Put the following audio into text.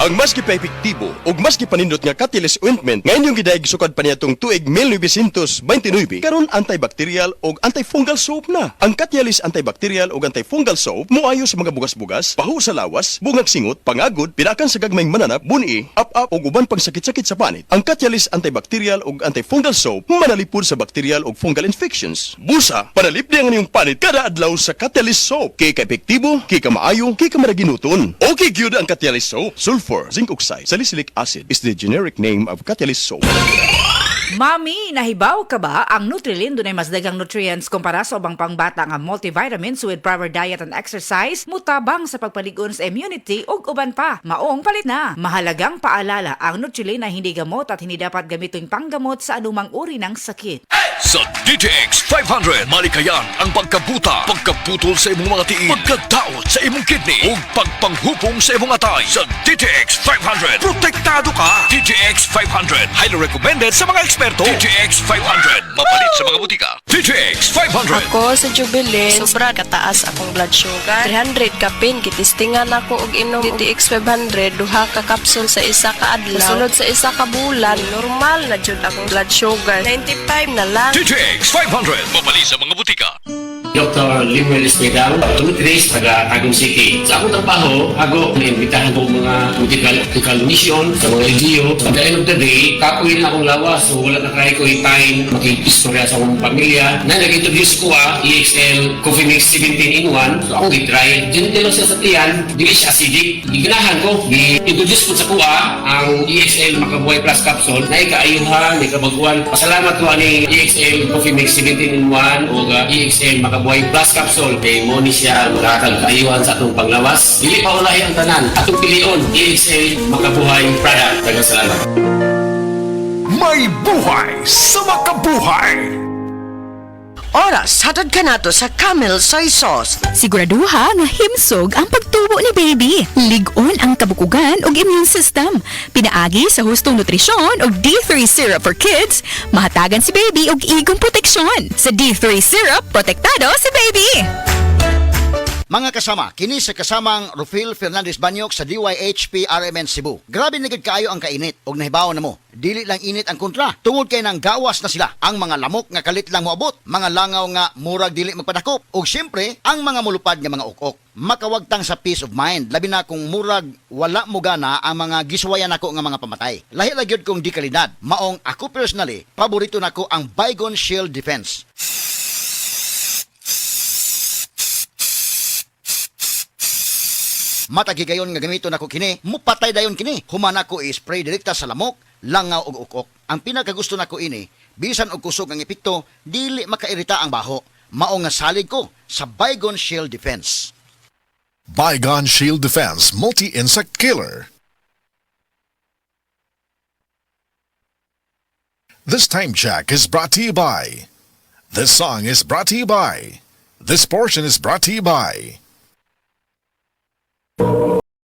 Ang mas epektibo ug mas gipanindot nga Catalyst ointment nga inyong gidaig sukad pa niya tong tuig 1929 karon antibacterial ug antifungal soap na. Ang Catalyst antibacterial ug antifungal soap moayo sa mga bugas-bugas, pahu sa lawas, bungag singot, pangagod, pinakan sa gagmayng mananap, buni, up-up ug uban pang sakit-sakit sa panit. Ang Catalyst antibacterial ug antifungal soap manalipod sa bacterial ug fungal infections. Busa, panalip niya ang inyong panit kada adlaw sa Catalyst soap. Kay ka-epektibo, kay ka maayo, kay ka maraginuton. Okay gyud ang Catalyst soap. Sulfur, zinc oxide, salicylic acid is the generic name of Catalyst soap. Mami, nahibaw ka ba? Ang Nutrilin dunay mas daghang nutrients kumpara sa ubang pangbata nga multivitamins with proper diet and exercise, mutabang sa pagpaligon sa immunity ug uban pa. Maong palit na. Mahalagang paalala, ang Nutrilin ay hindi gamot at hindi dapat gamitin panggamot sa anumang uri ng sakit. Sa DTX 500, malikayan ang pagkabuta, pagkaputol sa imong mga tiil, pagkadaot sa imong kidney, ug pagpanghupong sa imong atay. Sa DTX 500, protektado ka! DTX 500, highly recommended sa mga eksperto. DTX 500, mapalit sa mga butika. DTX 500. Ako sa Jubilee, sobra kataas akong blood sugar. 300 kapin, kitistingan ako og inom DTX 500, duha ka kapsul sa isa ka adlaw. Sunod sa isa ka bulan, normal na jud akong blood sugar. 95 na lang. DTX 500, mapalit sa mga butika. Dr. Limuel Espedal, nutritionist, taga Tagum City. Sa akong trabaho, ako naimbitahan ko mga medical mission sa mga LGU. At the end of the day, kapoy na akong lawas. So wala na try ko time makikistorya sa akong pamilya. Na nag-introduce ko EXL Coffee Mix 17 in 1. So ako i-try. Diyan siya sa tiyan, dili siya acidic. Iganahan ko, i-introduce ko sa kuha ang EXL Makabuhay Plus Capsule. Na ikaayuhan, ikabaguan. Pasalamat ko ani EXL Coffee Mix 17 in 1 o EXL Makabuhay Plus Capsule. Kay mo ni siya makakag kaayuhan sa atong panglawas. Dili pa ulahi ang tanan. Atong pilion, EXL Makabuhay product. Daghang salamat. May buhay sa makabuhay! Oras, hatod ka nato sa Camel Soy Sauce. Siguraduha nga himsog ang pagtubo ni baby. Lig-on ang kabukugan ug immune system. Pinaagi sa hustong nutrisyon ug D3 syrup for kids. Mahatagan si baby og igong proteksyon. Sa D3 syrup, protektado si baby. Mga kasama, kini sa kasamang Rufil Fernandez Banyok sa DYHP RMN Cebu. Grabe na gid kaayo ang kainit og nahibaw na mo. Dili lang init ang kontra, tungod kay nang gawas na sila. Ang mga lamok nga kalit lang moabot, mga langaw nga murag dili magpadakop, ug syempre ang mga mulupad nga mga ukok. Makawagtang sa peace of mind, labi na kung murag wala mo gana ang mga giswayan nako nga mga pamatay. Lahi ra gyud kong di kalidad. Maong ako personally, paborito nako ang Baygon Shield Defense. Matagigayon nga gamito nako kini, mupatay dayon kini. Humana ko i-spray direkta sa lamok, langaw ug ukok. Ang pinakagusto nako ini, bisan og kusog ang epekto, dili makairita ang baho. Mao nga salig ko sa Baygon Shield Defense. Baygon Shield Defense Multi-Insect Killer. This time check is brought to you by. This song is brought to you by. This portion is brought to you by.